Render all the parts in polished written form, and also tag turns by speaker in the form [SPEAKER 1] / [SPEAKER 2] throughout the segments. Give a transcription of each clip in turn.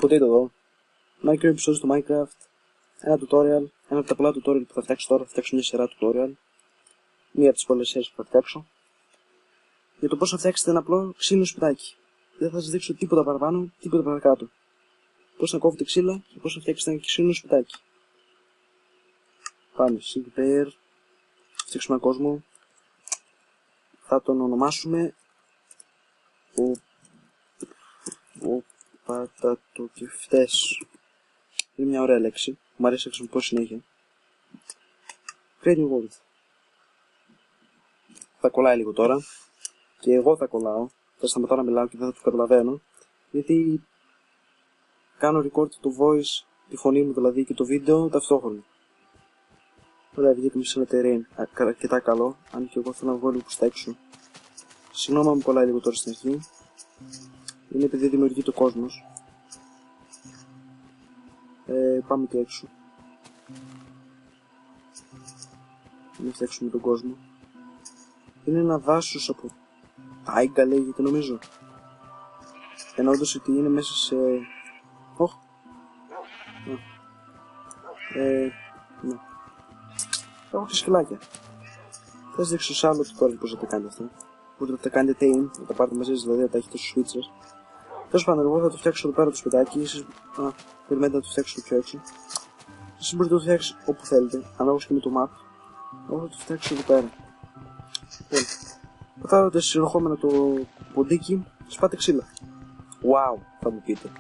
[SPEAKER 1] Potato εδώ. Micro επεισόδιο στο Minecraft. Ένα tutorial. Ένα από τα πολλά tutorial που θα φτιάξω τώρα. Θα φτιάξω μια σειρά tutorial. Μία από τις πολλές σειρές που θα φτιάξω. Για το πώς να φτιάξετε ένα απλό ξύλινο σπιτάκι. Δεν θα σας δείξω τίποτα παραπάνω, τίποτα παρακάτω. Πώς να κόβετε ξύλα και πώς να φτιάξετε ένα ξύλινο σπιτάκι. Πάμε. Single player. Φτιάξουμε ένα κόσμο. Θα τον ονομάσουμε ο πατατοκεφτές. Είναι μια ωραία λέξη. Μου αρέσει να χρησιμοποιώ συνέχεια. Create new world. Θα κολλάει λίγο τώρα. Και εγώ θα κολλάω. Θα σταματάω να μιλάω και δεν θα το καταλαβαίνω. Γιατί κάνω record το voice, τη φωνή μου δηλαδή και το βίντεο ταυτόχρονα. Ωραία, βγήκαμε σε ένα terrain αρκετά καλό. Αν και εγώ θέλω να βγω λίγο προς τα έξω. Συγγνώμη αν μου κολλάει λίγο τώρα στην αρχή. Είναι επειδή δημιουργεί το κόσμος. Πάμε και έξω. Να φτιάξουμε τον κόσμο. Είναι ένα δάσος από τάιγκα λέγεται νομίζω. Εννοώντας ότι είναι μέσα σε... Ναι. Έχω και σκυλάκια. Θα σας δείξω σε άλλο tutorial πώς θα τα κάνετε αυτά. Μπορείτε να τα κάνετε tame, να τα πάρετε μαζί σας, δηλαδή να τα έχετε στους switches. Τέλος πάντων, εγώ θα το φτιάξω εδώ πέρα το σπιτάκι. Εσείς περιμένετε να το φτιάξω πιο έξω. Εσείς μπορείτε να το φτιάξετε όπου θέλετε, ανάλογα και με το map. Εγώ θα το φτιάξω εδώ πέρα. Λοιπόν, πατάροντας συνεχόμενα το ποντίκι, σπάτε ξύλα. Wow, θα μου πείτε.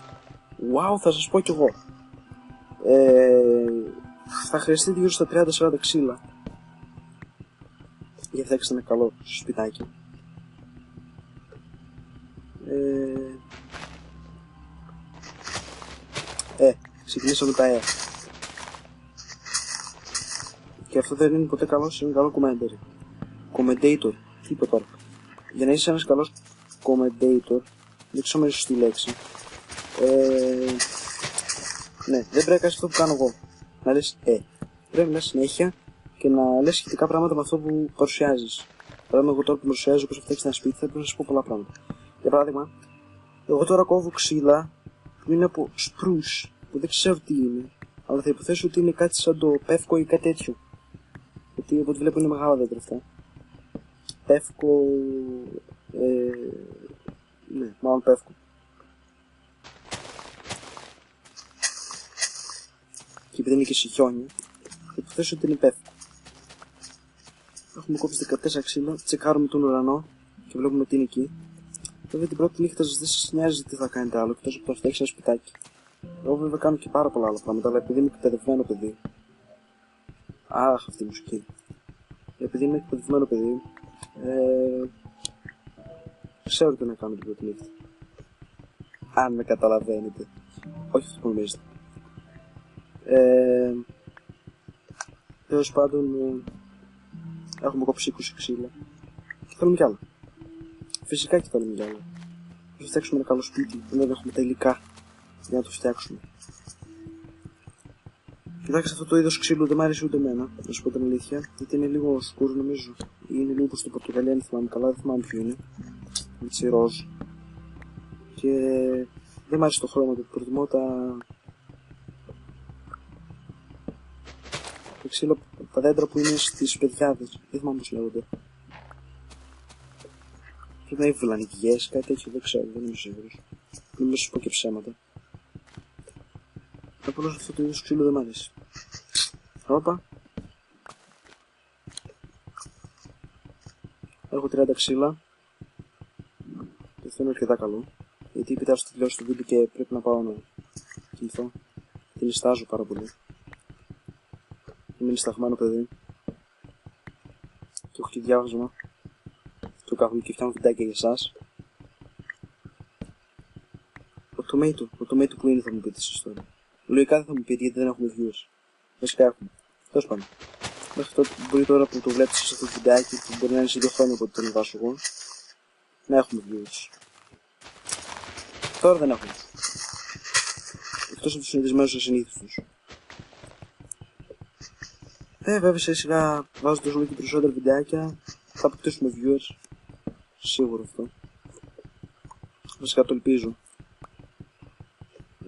[SPEAKER 1] Wow, θα σας πω κι εγώ. Θα χρειαστείτε γύρω στα 30-40 ξύλα για να φτιάξετε ένα καλό σπιτάκι. Ξεκινήσω με τα και αυτό δεν είναι ποτέ καλό, είναι καλό commentator. Τι είπα τώρα. Για να είσαι ένας καλός commentator, δεν ξέρω με σωστή λέξη. Ναι, δεν πρέπει να κάνεις αυτό που κάνω εγώ. Να λες πρέπει να λες συνέχεια και να λες σχετικά πράγματα με αυτό που παρουσιάζεις. Παράδειγμα, εγώ τώρα που παρουσιάζω πώς θα φτιάξεις ένα σπίτι, θα πρέπει να σας πω πολλά πράγματα. Για παράδειγμα, εγώ τώρα κόβω ξύλα που είναι από spruce, που δεν ξέρω τι είναι, αλλά θα υποθέσω ότι είναι κάτι σαν το πεύκο ή κάτι τέτοιο. Γιατί από ό,τι βλέπω είναι μεγάλα δέντρα αυτά. Πεύκο. Ναι, μάλλον πεύκο. Και επειδή είναι και σε χιόνια, θα υποθέσω ότι είναι πεύκο. Έχουμε κόψει 14 ξύλα, τσεκάρουμε τον ουρανό και βλέπουμε τι είναι εκεί. Βέβαια την πρώτη νύχτα σας δεν σας νοιάζει τι θα κάνετε άλλο, εκτός από το να φτιάξει ένα σπιτάκι. Εγώ βέβαια κάνω και πάρα πολλά άλλα πράγματα, αλλά επειδή είμαι εκπαιδευμένο παιδί. Αχ, αυτή η μουσική. Επειδή είμαι εκπαιδευμένο παιδί, ξέρω τι να κάνω την πρώτη νύχτα. Αν με καταλαβαίνετε. Όχι αυτό που νομίζετε. Τέλος πάντων, έχουμε κόψει 20 ξύλα. Και θέλουμε κι άλλα. Φυσικά και θέλουμε κι άλλα. Θα φτιάξουμε ένα καλό σπίτι, δεν έχουμε τα υλικά για να το φτιάξουμε. Κοιτάξτε, αυτό το είδος ξύλου δεν μ' αρέσει ούτε εμένα, να σου πω την αλήθεια, γιατί είναι λίγο σκούρο νομίζω. Είναι λίγο προς το Πορτογαλία, αν θυμάμαι καλά, δεν θυμάμαι ποιο είναι. Έτσι ροζ. Και δεν μ' αρέσει το χρώμα του, προτιμώ τα ξύλα, τα δέντρα που είναι στις πεδιάδες, δεν θυμάμαι πώς λέγονται. Πρέπει να είναι βουλανικιές, κάτι τέτοιο, δεν ξέρω, δεν είμαι σίγουρος. Μην με σου πω και ψέματα. Απλώς αυτό το είδος ξύλου δεν μ' αρέσει. Όπα. Έχω 30 ξύλα. Και αυτό είναι αρκετά καλό. Γιατί επιτάσσω τη τελειώσει το βίντεο και πρέπει να πάω να κοιμηθώ. Και νιστάζω πάρα πολύ. Είμαι νισταγμένο παιδί. Και έχω και διάβασμα. Το κάθομαι και φτιάχνω βιντεάκια για εσάς. Ο tomato που είναι θα μου πείτε εσείς τώρα. Λογικά δεν θα μου πείτε γιατί δεν έχουμε views. Βασικά έχουμε. Τέλος πάντων. Μέχρι τότε μπορεί τώρα που το βλέπετε σε αυτό το βιντεάκι που μπορεί να είναι σε 2 χρόνια από ό,τι το ανεβάσω εγώ να έχουμε views. Τώρα δεν έχουμε. Εκτός από τους συνηθισμένους ασυνήθιστους. Βέβαια σε σιγά βάζοντας όλο και περισσότερα βιντεάκια θα αποκτήσουμε viewers. Σίγουρο αυτό. Βασικά το ελπίζω.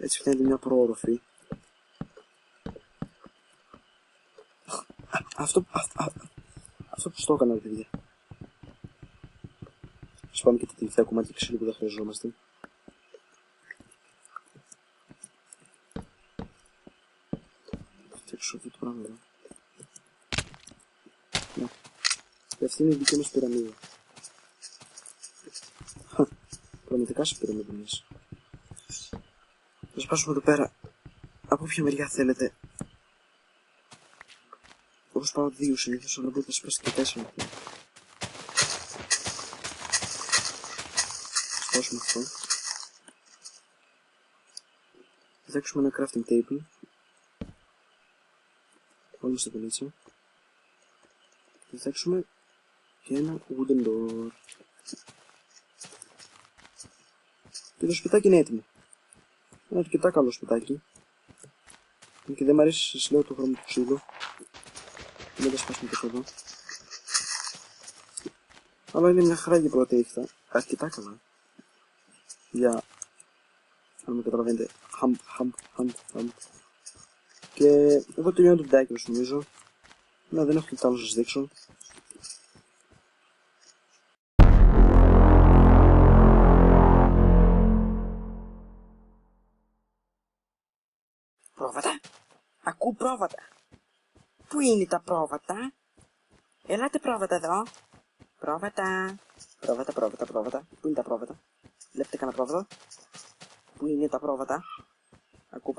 [SPEAKER 1] Έτσι φτιάχνεται μια προόροφη. Αυτό που στο έκανα, παιδιά. Σπάμε και τα τελευταία κομμάτια ξύλου που δεν χρειαζόμαστε. Φτιάξω αυτό το πράγμα εδώ. Ναι. Και αυτή είναι η δική μας πυραμίδα. Πραγματικά σε πυραμίδα μέσα. Θα σπάσουμε εδώ πέρα. Από όποια μεριά θέλετε. Εγώ σπάω 2 συνήθως, αλλά μπορείτε να σπάσετε και 4 μέχρι. Σπάσουμε αυτό. Θα φτιάξουμε ένα crafting table. Πάμε στο κονίτσο. Θα φτιάξουμε και ένα wooden door. Και το σπιτάκι είναι έτοιμο. Είναι αρκετά καλό σπιτάκι. Και δεν μ' αρέσει, σας λέω, το χρώμα του ξύλου. Δεν θα σπάσουμε το εδώ. Αλλά είναι μια χαρά για πρώτη ήχτα. Αρκετά καλά. Για... αν με καταλαβαίνετε. Χαμπ. Και εδώ τελειώνω το βιντεάκι μας νομίζω. Ναι, δεν έχω τίποτα άλλο να σας δείξω.
[SPEAKER 2] Πρόβατα. Ακούω πρόβατα. Πού είναι τα πρόβατα? Ελάτε πρόβατα εδώ. Πρόβατα. Πρόβατα. Πού είναι τα πρόβατα? Βλέπετε κανένα πρόβατο? Πού είναι τα πρόβατα? Ακούω